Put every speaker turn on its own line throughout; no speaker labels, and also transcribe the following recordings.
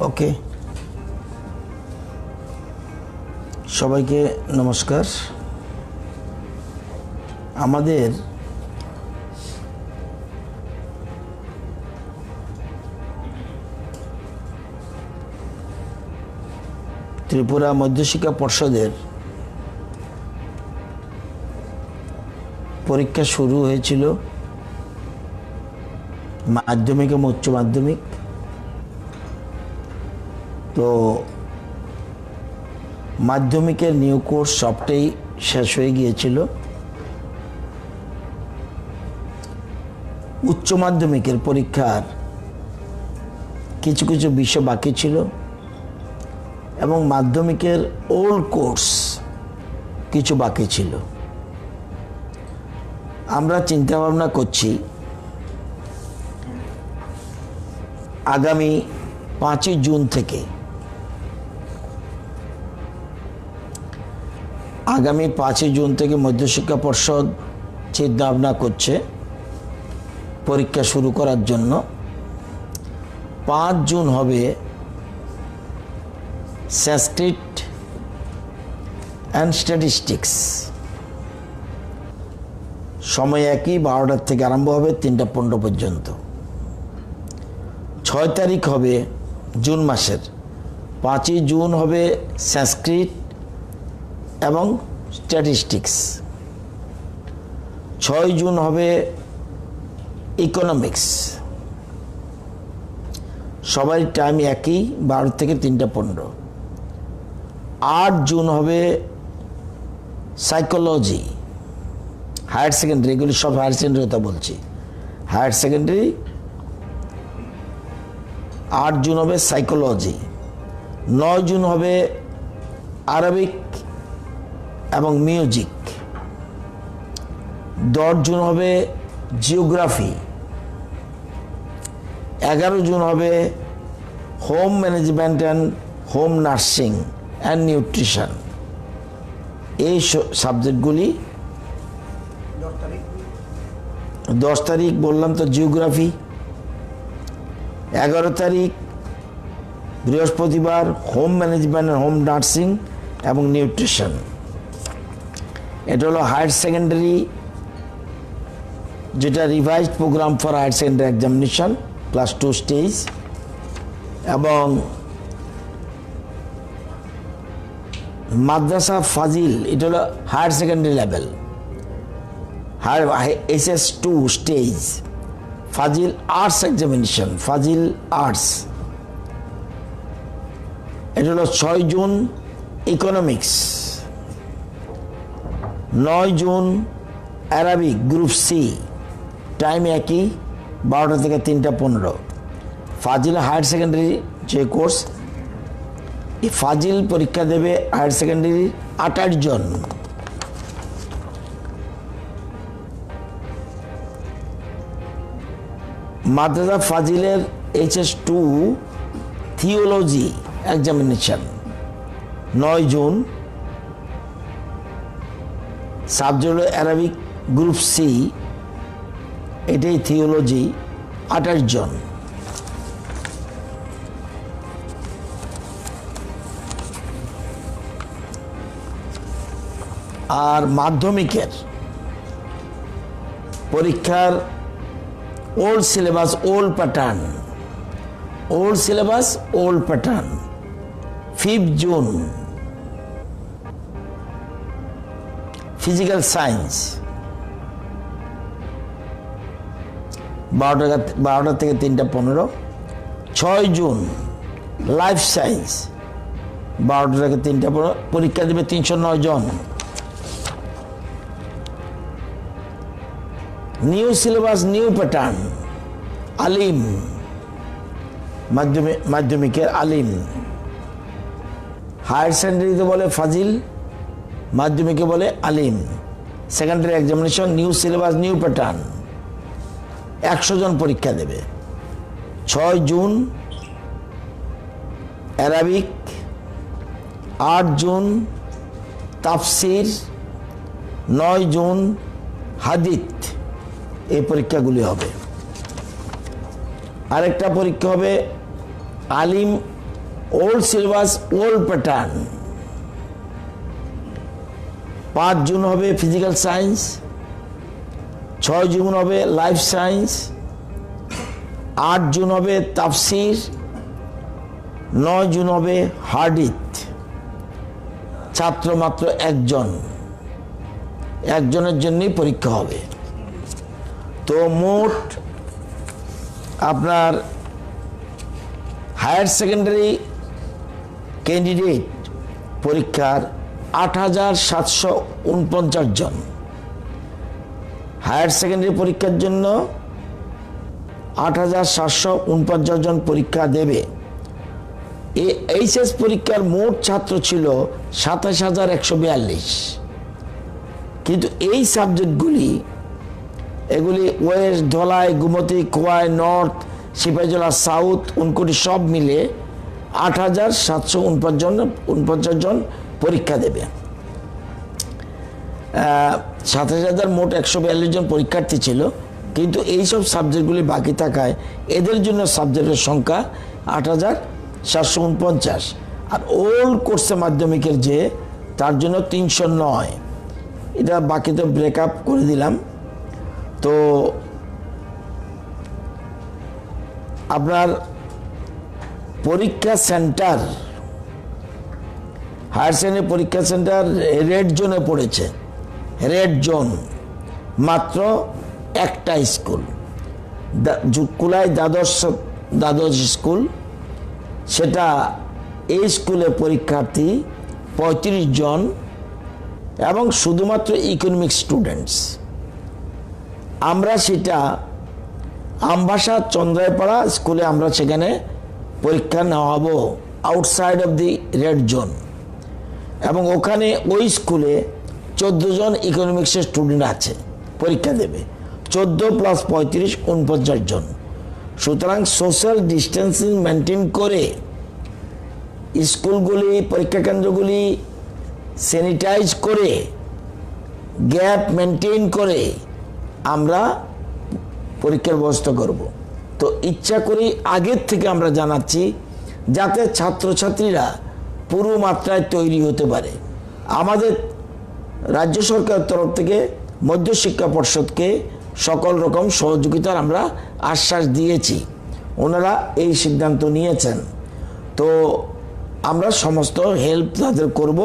ওকে, সবাইকে নমস্কার। আমাদের ত্রিপুরা মধ্যশিক্ষা পর্ষদের পরীক্ষা শুরু হয়েছিল, মাধ্যমিক এবং উচ্চ মাধ্যমিক। তো মাধ্যমিকের নিউ কোর্স সবটাই শেষ হয়ে গিয়েছিল। উচ্চ মাধ্যমিকের পরীক্ষার কিছু কিছু বিষয় বাকি ছিল এবং মাধ্যমিকের ওল্ড কোর্স কিছু বাকি ছিল। আমরা চিন্তা ভাবনা করছি আগামী 5ই জুন থেকে মধ্যশিক্ষা পর্ষদ চিন্তা ভাবনা করছে পরীক্ষা শুরু করার জন্য। 5 জুন হবে সংস্কৃত অ্যান্ড স্ট্যাটিস্টিক্স। সময় একই, 12টার থেকে আরম্ভ হবে 3টা 15 পর্যন্ত। 6 তারিখ হবে জুন মাসের, 5ই জুন হবে সংস্কৃত এবং স্ট্যাটিস্টিক্স। 6 জুন হবে ইকোনমিক্স। সবাই টাইম একই, 12 থেকে 3টা 15। 8 জুন হবে সাইকোলজি, হায়ার সেকেন্ডারি। এগুলি সব হায়ার সেকেন্ডারি কথা বলছি, হায়ার সেকেন্ডারি। 8 জুন হবে সাইকোলজি। 9 জুন হবে আরবিক এবং মিউজিক। 10 জুন হবে জিওগ্রাফি। 11 জুন হবে home management and home nursing and nutrition. এই সাবজেক্টগুলি 10 তারিখ বললাম তো জিওগ্রাফি। 11 তারিখ বৃহস্পতিবার home management and home nursing এবং নিউট্রিশন। এটা হলো হায়ার সেকেন্ডারি, যেটা revised programme for higher secondary examination class 2 stage. এবং মাদ্রাসা ফাজিল, এটা হলো higher secondary level, SS2 stage. Fazil arts examination, Fazil arts. এটা হলো 6 June economics. 9 June Arabic group C, time একই, 12টা থেকে 3টা 15। ফাজিল হায়ার সেকেন্ডারি যে কোর্স, এই ফাজিল পরীক্ষা দেবে হায়ার সেকেন্ডারি 28 জন। মাদ্রাসা ফাজিলের HS2 theology examination 9 June. Subject Arabic group C, এটাই থিওলজি, 28 জন। আর মাধ্যমিকের পরীক্ষার old syllabus, old pattern, 5 June physical science, 12টা থেকে 3টা 15। 6 জুন লাইফ সায়েন্স, 12টা থেকে 3টা 15। পরীক্ষা দেবে 309 জন। New syllabus, new pattern, Alim, মাধ্যমিকের আলিম। হায়ার সেকেন্ডারিতে বলে ফাজিল, মাধ্যমিকে বলে Alim. Secondary examination, new syllabus, new pattern. 100 জন পরীক্ষা দেবে। 6 জুন অ্যারাবিক। 8 জুন তাফসির 9 জুন হাদিত এই পরীক্ষাগুলি হবে। আরেকটা পরীক্ষা হবে Alim old syllabus old pattern. 5 June হবে ফিজিক্যাল সায়েন্স, 6 জুন হবে লাইফ সায়েন্স, 8 জুন হবে তাফসির, 9 জুন হবে হাদিত। ছাত্র মাত্র একজনের জন্যই পরীক্ষা হবে। তো মোট আপনার হায়ার সেকেন্ডারি ক্যান্ডিডেট পরীক্ষার 8,749 জন। হায়ার সেকেন্ডারি পরীক্ষার জন্য 8,749 জন পরীক্ষা দেবে। এই এইচএস পরীক্ষার মোট ছাত্র ছিল 27,142, কিন্তু এই সাবজেক্টগুলি এগুলি west, Dhalai, Gomati, Khowai, north, Sepahijala, south, Unakoti সব মিলে 8,749 জন পরীক্ষা দেবে। 27,000 মোট 142 জন পরীক্ষার্থী ছিল, কিন্তু এইসব সাবজেক্টগুলি বাকি থাকায় এদের জন্য সাবজেক্টের সংখ্যা 8,749। আর ওল্ড কোর্সে মাধ্যমিকের যে তার জন্য 309। এটা বাকিতে ব্রেকআপ করে দিলাম। তো আপনার পরীক্ষা সেন্টার, হায়ার সেকেন্ডারি পরীক্ষা সেন্টার রেড জোনে পড়েছে। রেড জোন মাত্র একটা স্কুল, কুলাই দ্বাদশ স্কুল। সেটা এই স্কুলে পরীক্ষার্থী 35 জন এবং শুধুমাত্র ইকোনমিক স্টুডেন্টস। আমরা সেটা আমবাসা চন্দ্রাইপাড়া স্কুলে আমরা সেখানে পরীক্ষা নেওয়াবো outside of the red zone, এবং ওখানে ওই স্কুলে 14 জন ইকোনমিক্সের স্টুডেন্ট আছে, পরীক্ষা দেবে। 14 + 35 49 জন। সুতরাং সোশ্যাল ডিস্টেন্সিং মেনটেন করে স্কুলগুলি, পরীক্ষা কেন্দ্রগুলি স্যানিটাইজ করে, গ্যাপ মেনটেন করে আমরা পরীক্ষার ব্যবস্থা করব। তো ইচ্ছা করি আগের থেকে আমরা জানাচ্ছি, যাতে ছাত্রছাত্রীরা পুরো মাত্রায় তৈরি হতে পারে। আমাদের রাজ্য সরকারের তরফ থেকে মধ্যশিক্ষা পর্ষদকে সকল রকম সহযোগিতার আমরা আশ্বাস দিয়েছি, ওনারা এই সিদ্ধান্ত নিয়েছেন। তো আমরা সমস্ত হেল্প তাদের করব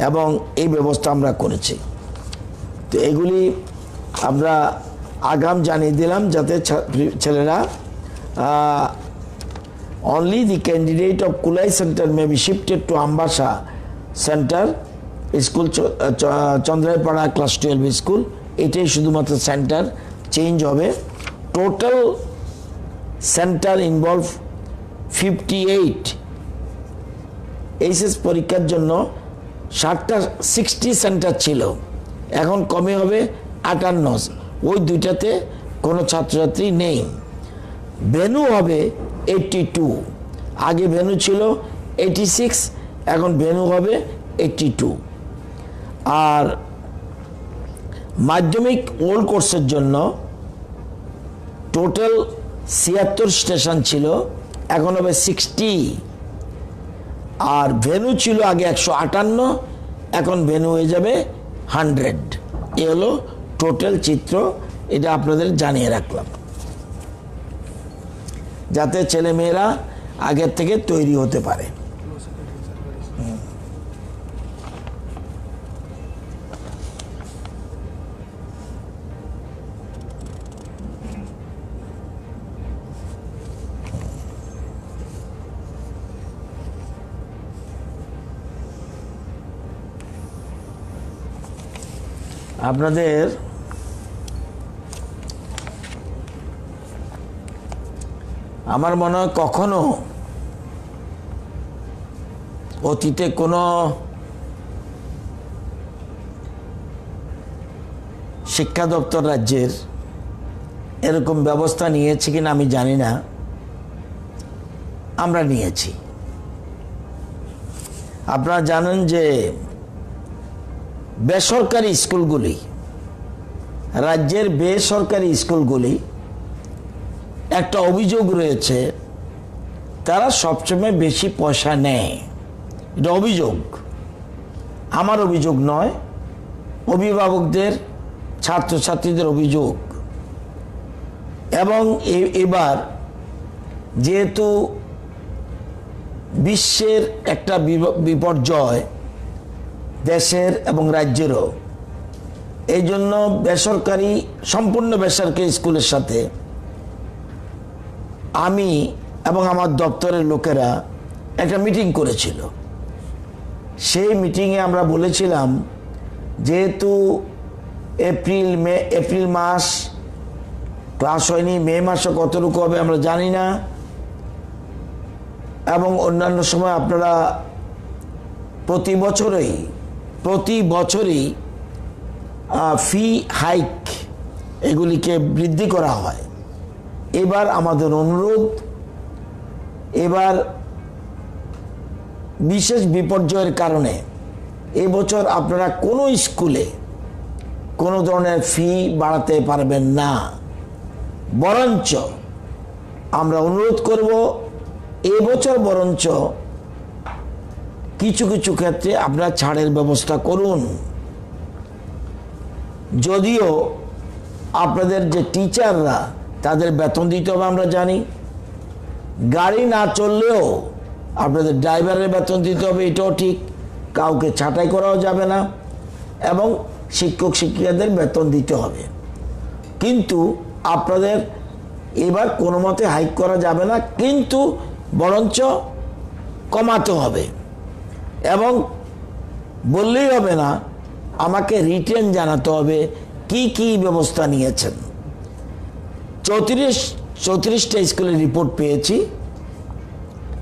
এবং এই ব্যবস্থা আমরা করেছি। তো এগুলি আমরা আগাম জানিয়ে দিলাম, যাতে ছেলেরা only the candidate of Kulai Center may be shifted to Ambasha Center School, Chandraipada Class 12 School। এটাই শুধুমাত্র সেন্টার চেঞ্জ হবে। Total centre involve 58। এইচএস পরীক্ষার জন্য 60 সেন্টার ছিল, এখন কমে হবে 58। ওই দুইটাতে কোনো ছাত্রছাত্রী নেই। ভেন্যু হবে 82। আগে ভেন্যু ছিল 86, এখন ভেন্যু হবে 82। আর মাধ্যমিক ওল্ড কোর্সের জন্য টোটাল 76 স্টেশন ছিল, এখন হবে 60। আর ভেন্যু ছিল আগে 158, এখন ভেন্যু হয়ে যাবে 100। এ হলো টোটাল চিত্র। এটা আপনাদের জানিয়ে রাখলাম, যাতে ছেলেমেয়েরা আগের থেকে তৈরি হতে পারে। আপনাদের আমার মনে হয় কখনো অতীতে কোনো শিক্ষা দপ্তর রাজ্যের এরকম ব্যবস্থা নিয়েছে কিনা আমি জানি না, আমরা নিয়েছি। আপনারা জানেন যে বেসরকারি স্কুলগুলি, রাজ্যের বেসরকারি স্কুলগুলি একটা অভিযোগ রয়েছে, তারা সবসময় বেশি পয়সা নেয়। এটা অভিযোগ, আমার অভিযোগ নয়, অভিভাবকদের, ছাত্রছাত্রীদের অভিযোগ। এবং এবার যেহেতু বিশ্বের একটা বিপর্যয় দেশের এবং রাজ্যেরও, এই জন্য বেসরকারি, সম্পূর্ণ বেসরকারি স্কুলের সাথে আমি এবং আমার দপ্তরের লোকেরা একটা মিটিং করেছিল। সেই মিটিংয়ে আমরা বলেছিলাম, যেহেতু এপ্রিল মাস ক্লাস হয়নি, মে মাসে কতটুকু হবে আমরা জানি না, এবং অন্যান্য সময় আপনারা প্রতি বছরই ফি হাইক এগুলিকে বৃদ্ধি করা হয়। এবার আমাদের অনুরোধ, এবার বিশেষ বিপর্যয়ের কারণে এবছর আপনারা কোনো স্কুলে কোনো ধরনের ফি বাড়াতে পারবেন না। বরঞ্চ আমরা অনুরোধ করব, এবছর বরঞ্চ কিছু কিছু ক্ষেত্রে আপনারা ছাড়ের ব্যবস্থা করুন। যদিও আপনাদের যে টিচাররা, তাদের বেতন দিতে হবে আমরা জানি, গাড়ি না চললেও আপনাদের ড্রাইভারের বেতন দিতে হবে, এটাও ঠিক, কাউকে ছাঁটাই করাও যাবে না, এবং শিক্ষক শিক্ষিকাদের বেতন দিতে হবে। কিন্তু আপনাদের এবার কোনো মতে হাইক করা যাবে না, কিন্তু বরঞ্চ কমাতে হবে। এবং বললেই হবে না, আমাকে রিটেন জানাতে হবে কি কি ব্যবস্থা নিয়েছেন। 34টা স্কুলের রিপোর্ট পেয়েছি,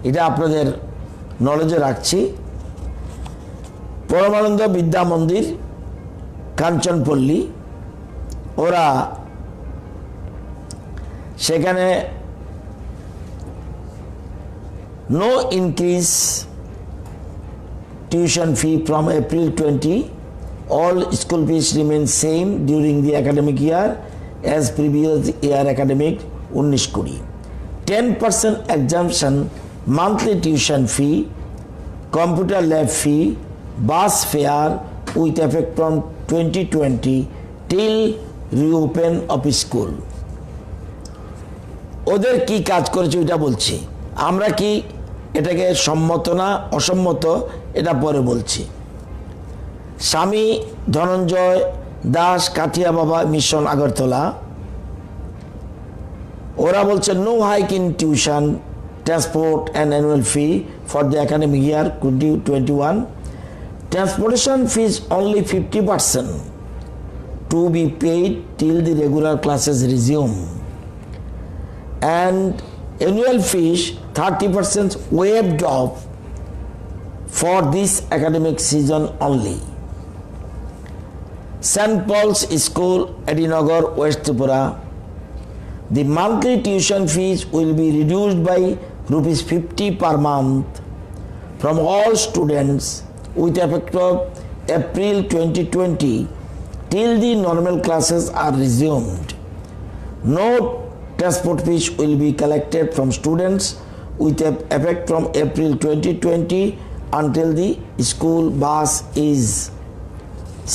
এটা আপনাদের নলেজে রাখছি। পরমানন্দ বিদ্যা মন্দির, কাঞ্চনপল্লী, ওরা সেখানে no increase tuition fee from April 20. All school fees remain same during the academic year as previous year academic 19-20. 10% exemption monthly tuition fee, computer lab fee, bus fare with effect from 2020 till reopen of school. ওদের কি কাজ করেছে ওইটা বলছি, আমরা কি এটাকে সম্মত না অসম্মত এটা পরে বলছি। স্বামী ধনঞ্জয় দাস, কাঠিয়া বাবা মিশন, আগরতলা, ওরা বলছে no hike in tuition, transport and annual fee for the academic year 2021. Transportation fees only 50% to be paid till the regular classes resume, and annual fees 30% waived off for this academic season only. St. Paul's School, Edinagar, West Tripura, the monthly tuition fees will be reduced by ₹50 per month from all students with effect of April 2020 till the normal classes are resumed. No transport fees will be collected from students with effect from April 2020 until the school bus is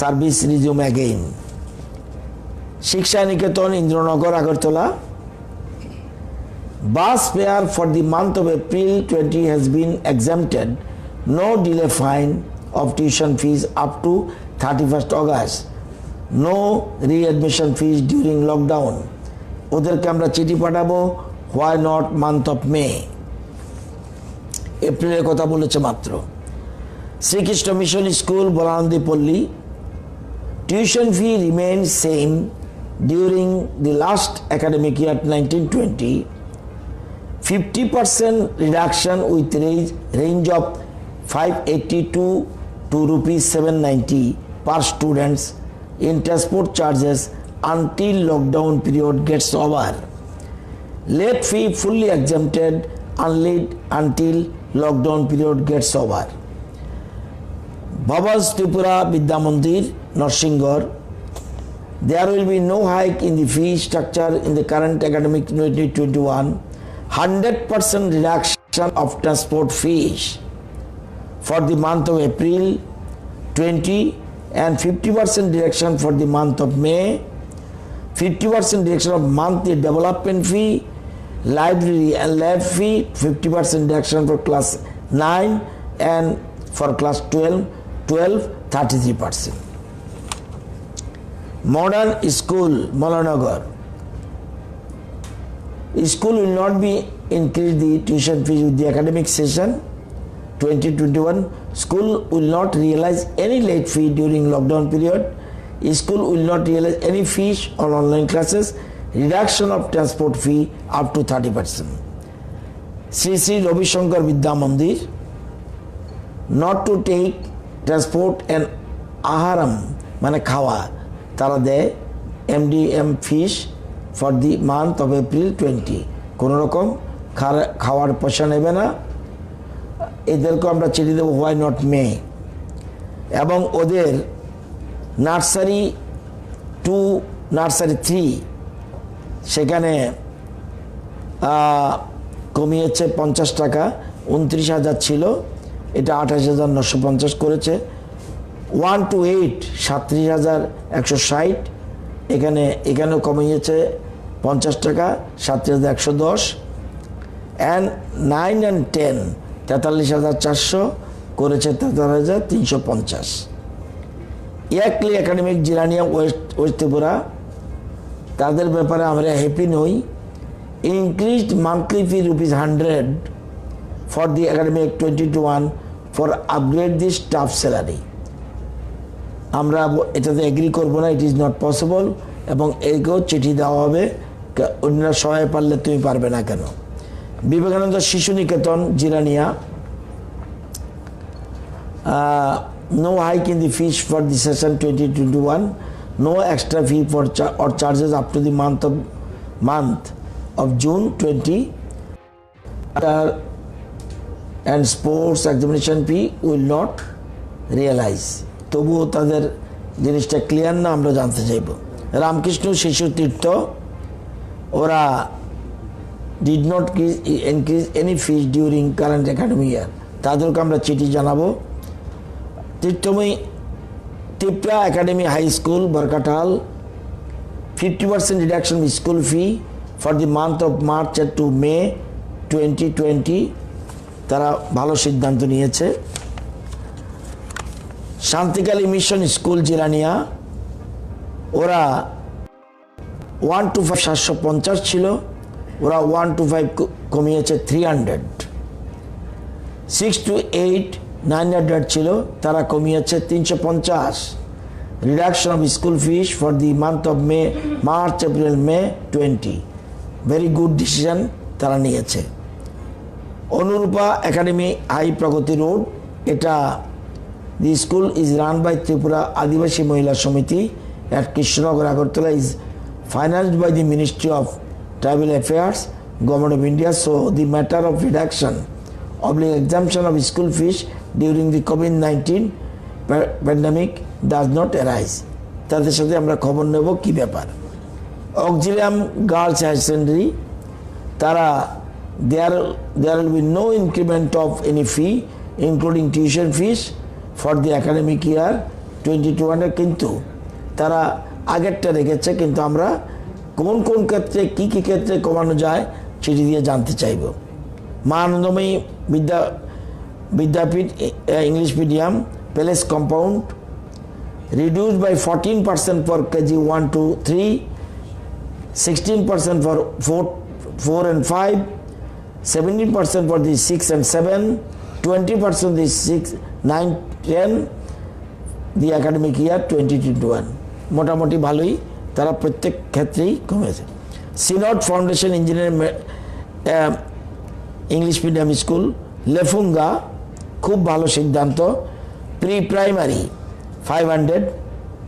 service resume again. Shiksha Niketan, Indranagar, Agartala, bus fare for the month of April 20 has been exempted. No delay fine of tuition fees up to 31st August. No readmission fees during lockdown. ওদেরকে আমরা চিঠি পাঠাবো, why not month of মে, এপ্রিলের কথা বলেছে মাত্র। Shrikrishna mission school, বলানন্দী পল্লী, tuition fee remain same during the last academic year 1920. 50% reduction with range of 582 to ₹790 per students in transport charges until lockdown period gets over. Late fee fully exempted until lockdown period gets over. Bhabas Tripura Vidya Mandir, Narsinghar. There will be no hike in the fee structure in the current academic 2021. 100% reduction of transport fees for the month of April 20 and 50% reduction for the month of May. 50% reduction of monthly development fee, library and lab fee. 50% reduction for class 9 and for class 12, 33%. Modern school, Malanagar. School will not be increase the tuition fees with the academic session 2021. School will not realize any late fee during lockdown period. School will not realize any fees on online classes. Reduction of transport fee up to 30%. Sri Sri Ravi Shankar Vidya Mandir. Not to take transport and aharam, mane khawa, tara de MDM fees for the month of April 20. কোনো রকম খাওয়ার পয়সা নেবে না, এদেরকে আমরা চিঠি দেবো হোয়াই নট মে, এবং ওদের নার্সারি 2 নার্সারি 3 সেখানে কমিয়েছে 50 টাকা, 29,000 ছিল, এটা 28,950 করেছে। 1 to 8 37,160, এখানেও কমিয়েছে 50 টাকা, 37,110, and 9 and 10 43,400 করেছে 73,350। ইয়াকলি একাডেমিক জিরানিয়া ওয়েস্ট ত্রিপুরা, তাদের ব্যাপারে আমরা হ্যাপি নই। Increased monthly fee ₹100 for the academic 2021 for upgrade the staff salary. আমরা এটাতে এগ্রি করব না, ইট ইজ নট পসিবল, এবং একেও চিঠি দেওয়া হবে, অন্যরা সহায় পারলে তুমি পারবে না কেন। বিবেকানন্দ শিশু নিকেতন Jirania, no hike in the fees for the session 2021, no extra fee for or charges up to the month of June 20, and sports examination fee will not realize. তবুও তাদের জিনিসটা ক্লিয়ার না, আমরা জানতে চাইব। রামকৃষ্ণ শিশু তীর্থ, ওরা did not increase any fees during current academic year, তাদেরকে আমরা চিঠি জানাবো। Tirthamoyee Tripura academy high school Barkathal, 50% reduction of school fee for the month of March to May 2020, তারা ভালো সিদ্ধান্ত নিয়েছে। শান্তিকালী মিশন স্কুল জিরানিয়া, ওরা 1 to 5 750 ছিল, ওরা 1 to 5 কমিয়েছে 300। 6 to 8 900 ছিল, তারা কমিয়েছে 350। Reduction of school fees for the month of May, March April May 20। Very good decision তারা নিয়েছে। Anurupa academy high Pragati road, এটা the school is run by Tripura Adivasi Mahila Samiti at Krishnanagar, Agartala, is financed by the Ministry of Tribal Affairs, Government of India. So the matter of reduction of the exemption of school fees during the COVID-19 pandemic does not arise. তাদের সাথে আমরা খবর নেব কি ব্যাপার। Auxilium girls higher secondary, তারা there will be no increment of any fee including tuition fees for the academic year 2021, কিন্তু তারা আগেরটা রেখেছে, কিন্তু আমরা কোন কোন ক্ষেত্রে কি কি ক্ষেত্রে কমানো যায় চিঠি দিয়ে জানতে চাইব। Maa Anandamoyee Vidyapeeth English medium palace compound, reduced by 14% for KG 1 to 3, 16% for 4 and 5, 17% for the 6 and 7, 20% the 6, 9, 10 the academic year 2021। মোটামুটি ভালোই, তারা প্রত্যেক ক্ষেত্রেই কমেছে। Synod foundation engineering English medium school Lefunga, খুব ভালো সিদ্ধান্ত। প্রি প্রাইমারি 500,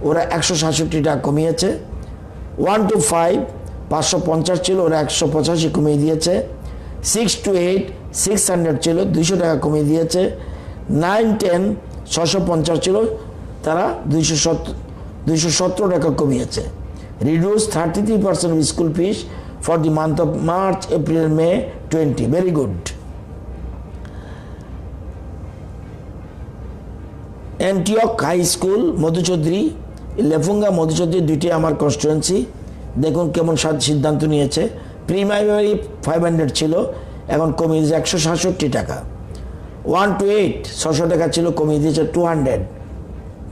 ওরা 167 টাকা কমিয়েছে। 1 to 5 550 ছিল, ওরা 185 কমিয়ে দিয়েছে। 6 to 8 600 ছিল, 200 টাকা কমিয়ে দিয়েছে। 9, 10 650 ছিল, তারা 217 টাকা কমিয়েছে। Reduce 33% of school fees for the month of March, April, May 20. Very good. Antioch High School, Madhuchowdhury, Lefunga Madhuchowdhury, দুইটি আমার কনস্টিটুয়েন্সি। দেখুন কেমন সিদ্ধান্ত নিয়েছে। প্রিমাইমারি 500 ছিল, এখন কমিয়ে দিয়েছে 167 টাকা। 1 to 8 600 টাকা ছিল, কমিয়ে দিয়েছে 200।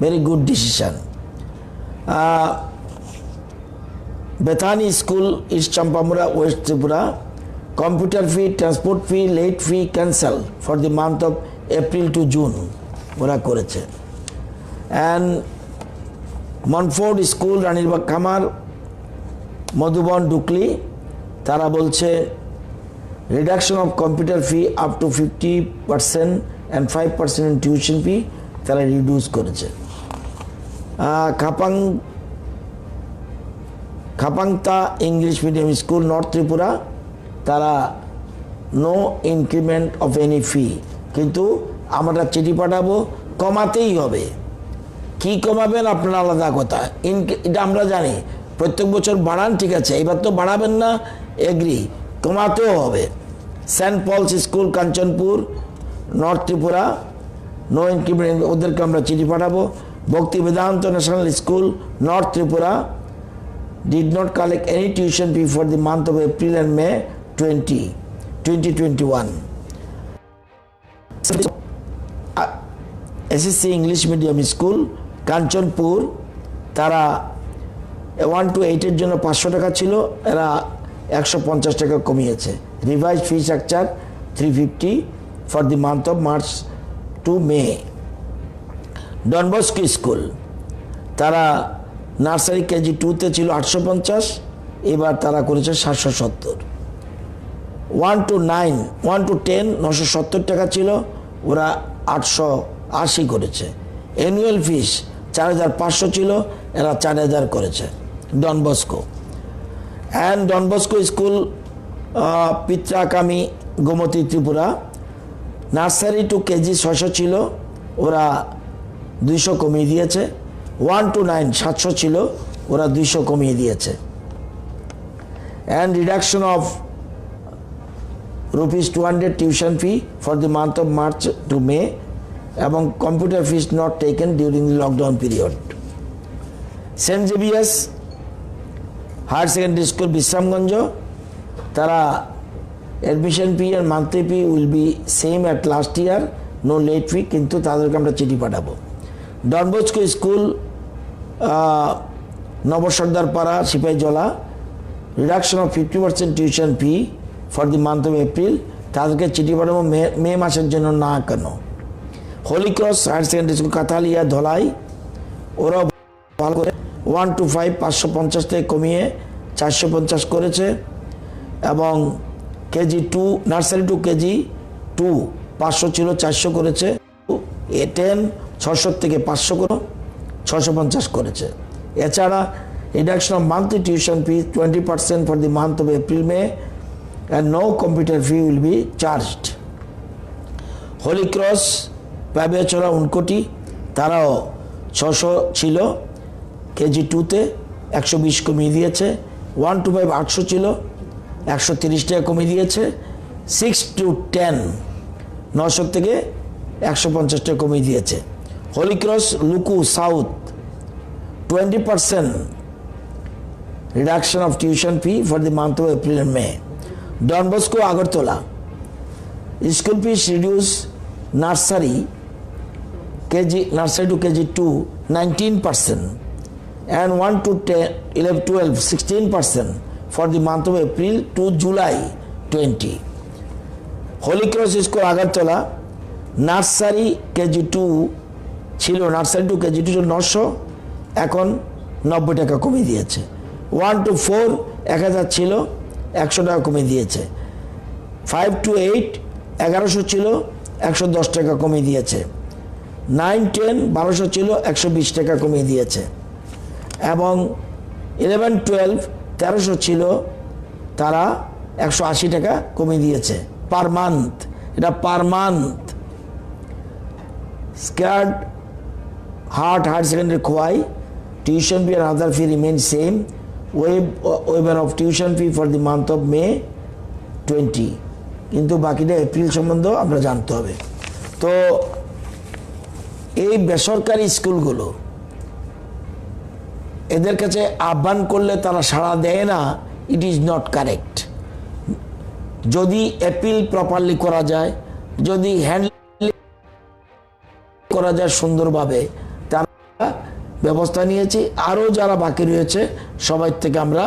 Very good decision. Bethany school, east Champamura, west Tripura, computer fee, transport fee, late fee cancel for the month of April to June ওরা করেছে। অ্যান্ড মনফোর্ড স্কুল, রানীরবাগ খামার, মধুবন, ডুকলি, তারা বলছে reduction of computer fee up to 50% and 5% in tuition fee তারা reduce করেছে। Khapangta English medium school, north Tripura, তারা no increment of any fee, কিন্তু আমরা চিঠি পাঠাবো কমাতেই হবে। কি কমাবেন আপনার আলাদা কথা, এটা আমরা জানি। প্রত্যেক বছর বাড়ান, ঠিক আছে, এবার তো বাড়াবেন না, এগ্রি, কমাতেও হবে। Saint Paul's school, Kanchanpur, north Tripura, no increment, ওদেরকে আমরা চিঠি পাঠাবো। Bhakti Vedanta national school, north Tripura, did not collect any tuition fee for the month of April and May 2021. SSC English Medium School, Kanchanpur, তারা 1 to 8 এর জন্য 500 টাকা ছিল, এরা 150 টাকা কমিয়েছে। Revise fee structure 350 for the month of March to May. Don Bosco school, তারা nursery KG 2তে ছিল 850, এবার তারা করেছে 770। 1 to 10 970 টাকা ছিল, ওরা 880 করেছে। অ্যানুয়াল ফিস 4500 ছিল, এরা 4000 করেছে। Don Bosco and Don Bosco school, Pitrakami, Gomati, Tripura, nursery to KG 600 ছিল, ওরা 200 কমিয়ে দিয়েছে। 1 to 9 700 ছিল, ওরা 200 কমিয়ে দিয়েছে। And reduction of ₹200 tuition fee for the month of March to May, এবং computer fees not taken during the lockdown period. Saint Xavier's higher secondary school, Bishramganj, তারা অ্যাডমিশন ফি আর monthly fee will be same at last year, no late fee, কিন্তু তাদেরকে আমরা চিঠি পাঠাবো। Don Bosco school, Nabasardarpara, Sepahijala, reduction of 50% tuition fee for the month of April, তাদেরকে চিঠি পাঠাবো মে মাসের জন্য না কেন। Holy Cross higher secondary school, Kathalia, Dhalai, ওরাও ভালো করে 1 to 5 550 থেকে কমিয়ে 450 করেছে। এবং কেজি 2 নার্সারি টু কেজি 2 500 ছিল, 400 করেছে। 10 600 থেকে 500 করে 650 করেছে। এছাড়া reduction of monthly tuition fee 20% for the month of April May, and no computer fee will be charged. Holy Cross Pabiachhara, Unakoti, তারাও 600 ছিল, কেজি 2তে 120 কমিয়ে দিয়েছে। 1 to 5 800 ছিল, 130 টাকা কমিয়ে দিয়েছে। 6 to 10 900 থেকে 150 টাকা কমিয়ে দিয়েছে। হোলি ক্রস লুকু south 20% reduction of tuition fee for the month of April and May. Don Bosco Agartala school fees reduce nursery to KG 2 19% and 1 to 10 11 12 16% for the month of April to July 20. Holy Cross school Agartala, nursery KG 2 ছিল, nursery to KG 2 900, এখন 90 টাকা কমিয়ে দিয়েছে। 1 to 4 1000 ছিল, 100 টাকা কমিয়ে দিয়েছে। 5 to 8 1100 ছিল, 110 টাকা কমিয়ে দিয়েছে। 9 10 1200 ছিল, 120 টাকা কমিয়ে দিয়েছে। এবং 11 12 1300 ছিল, তারা 180 টাকা কমিয়ে দিয়েছে পার মান্থ, এটা per month. Scared Heart Higher Secondary Khowai, tuition fee and other fee remain same. Waiver of tuition fee for the month of May 20, কিন্তু বাকিটা এপ্রিল সম্বন্ধে আমরা জানতে হবে। তো এই বেসরকারি স্কুলগুলো এদের কাছে আহ্বান করলে তারা সাড়া দেয় না, ইট ইজ নট কারেক্ট। যদি অ্যাপিল প্রপারলি করা যায়, যদি হ্যান্ডেল করা যায় সুন্দরভাবে, তারা ব্যবস্থা নিয়েছি। আরও যারা বাকি রয়েছে সবাই থেকে আমরা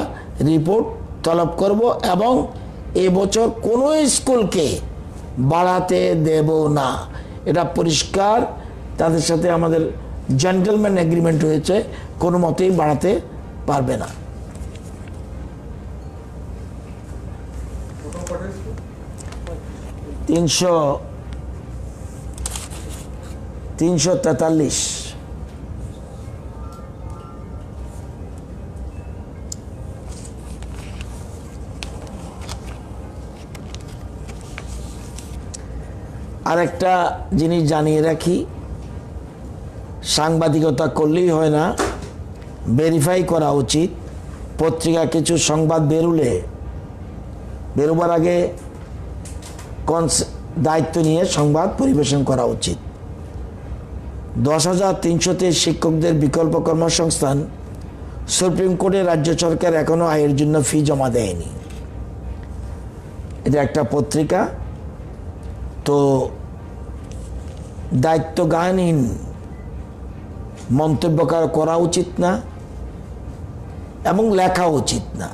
রিপোর্ট তলব করব এবং এবছর কোনো স্কুলকে বাড়াতে দেব না, এটা পরিষ্কার। তাদের সাথে আমাদের জেন্টলম্যান এগ্রিমেন্ট হয়েছে, কোনো মতেই বাড়াতে পারবে না। তিনশো 43। আরেকটা জিনিস জানিয়ে রাখি, সাংবাদিকতা করলেই হয় না, ভেরিফাই করা উচিত। পত্রিকা কিছু সংবাদ বেরোবার আগে দায়িত্ব নিয়ে সংবাদ পরিবেশন করা উচিত। 10,323 শিক্ষকদের বিকল্প কর্মসংস্থান, সুপ্রিম কোর্টে রাজ্য সরকার এখনো আয়ের জন্য ফি জমা দেয়নি। এটা একটা পত্রিকা। তো দায়িত্বজ্ঞানহীন মন্তব্য করা উচিত না এবং লেখা উচিত না।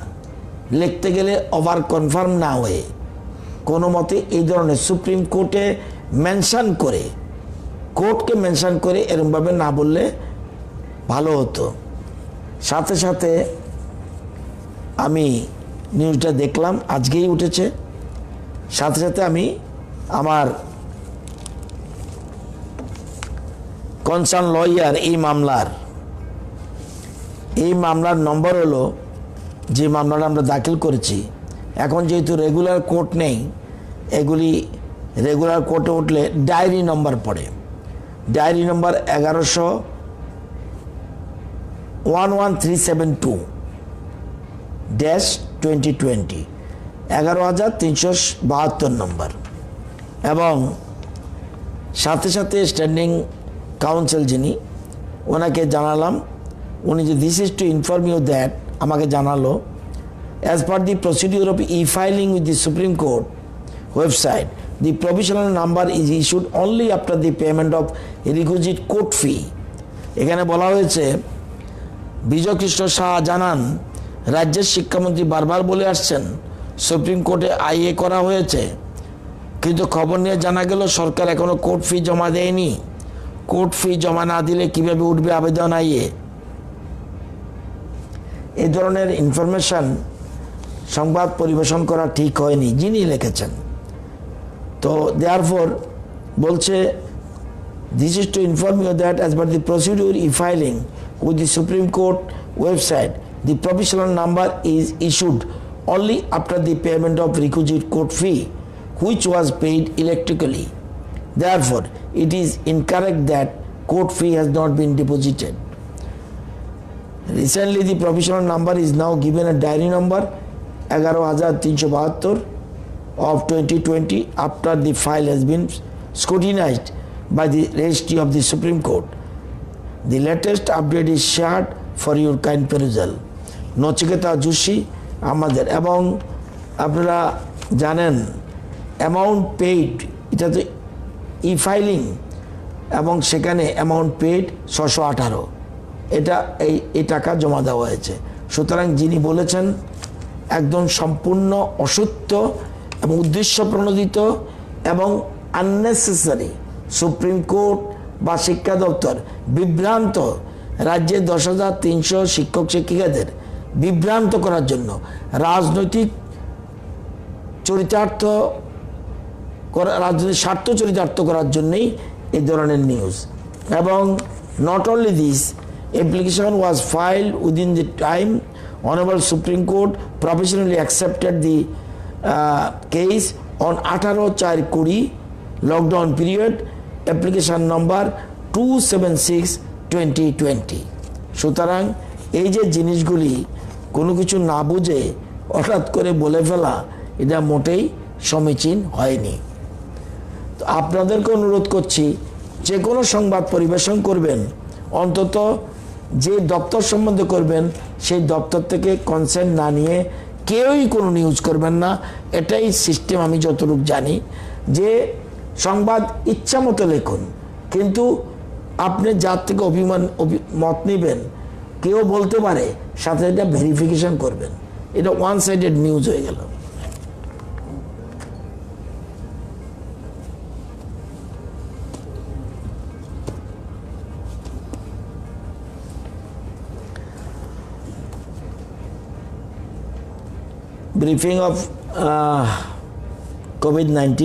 লিখতে গেলে ওভার কনফার্ম না হয়ে কোনো মতে এই ধরনের সুপ্রিম কোর্টে মেনশন করে, কোর্টকে মেনশন করে এরকমভাবে না বললে ভালো হতো। সাথে সাথে আমি নিউজটা দেখলাম, আজকেই উঠেছে। সাথে সাথে আমি আমার কনসার্ন লয়ার এই মামলার নম্বর হলো, যে মামলাটা আমরা দাখিল করেছি, এখন যেহেতু রেগুলার কোর্ট নেই, এগুলি রেগুলার কোর্টে উঠলে ডায়েরি নম্বর পড়ে। ডায়েরি নম্বর 11,11372-2020, 11,372 নম্বর। এবং সাথে সাথে স্ট্যান্ডিং কাউন্সিল যিনি, ওনাকে জানালাম, উনি যে this is to inform you that, আমাকে জানালো as per the procedure of e-filing with the Supreme Court website, the provisional number is issued only after the payment of requisite court fee. এখানে বলা হয়েছে, বিজয়কৃষ্ণ শাহ জানান, রাজ্যের শিক্ষামন্ত্রী বারবার বলে আসছেন সুপ্রিম কোর্টে আইএ করা হয়েছে, কিন্তু খবর নিয়ে জানা গেল সরকার এখনো কোর্ট ফি জমা দেয়নি। কোর্ট ফি জমা না দিলে কিভাবে উঠবে আবেদন আইএ? এই ধরনের ইনফরমেশন সংবাদ পরিবেশন করা ঠিক হয়নি, যিনি লিখেছেন। তো দেয়ারফর বলছে, this is to inform you that as per the procedure e-filing with the Supreme Court website, the provisional number is issued only after the payment of requisite court fee, which was paid electronically. Therefore, it is incorrect that court fee has not been deposited. Recently, the provisional number is now given a diary number 11,372 of 2020 after the file has been scrutinized by the Registry of the Supreme Court. The latest update is shared for your kind perusal. Nachiketa Joshi আমাদের। এবং আপনারা জানেন amount paid, এটা তো e-filing, এবং সেখানে amount paid 618, এটা এই টাকা জমা দেওয়া হয়েছে। সুতরাং যিনি বলেছেন একদম সম্পূর্ণ অসত্য এবং উদ্দেশ্য প্রণোদিত এবং আননেসেসারি। সুপ্রিম কোর্ট বা শিক্ষা দপ্তর বিভ্রান্ত, রাজ্যের 10,300 শিক্ষক শিক্ষিকাদের বিভ্রান্ত করার জন্য, রাজনৈতিক স্বার্থ চরিতার্থ করার জন্যই এই ধরনের নিউজ। এবং not only this, application was filed within the time honourable supreme court professionally accepted the case on 18/4/20 lockdown period, application নম্বর 276-2020। সুতরাং এই যে জিনিসগুলি কোনো কিছু না বুঝে হঠাৎ করে বলে ফেলা এটা মোটেই সমীচীন হয়নি। তো আপনাদেরকে অনুরোধ করছি, যে কোনো সংবাদ পরিবেশন করবেন অন্তত যে দপ্তর সম্বন্ধে করবেন সেই দপ্তর থেকে কনসেন্ট না নিয়ে কেউই কোনো নিউজ করবেন না। এটাই সিস্টেম আমি যতটুকু জানি, যে সংবাদ ইচ্ছা মতো লিখুন, কিন্তু আপনি যার থেকে মত নেবেন কেউ বলতে পারে সাথে এটা ভেরিফিকেশন করবেন। এটা ওয়ান সাইডেড নিউজ হয়ে গেল। Briefing of COVID-19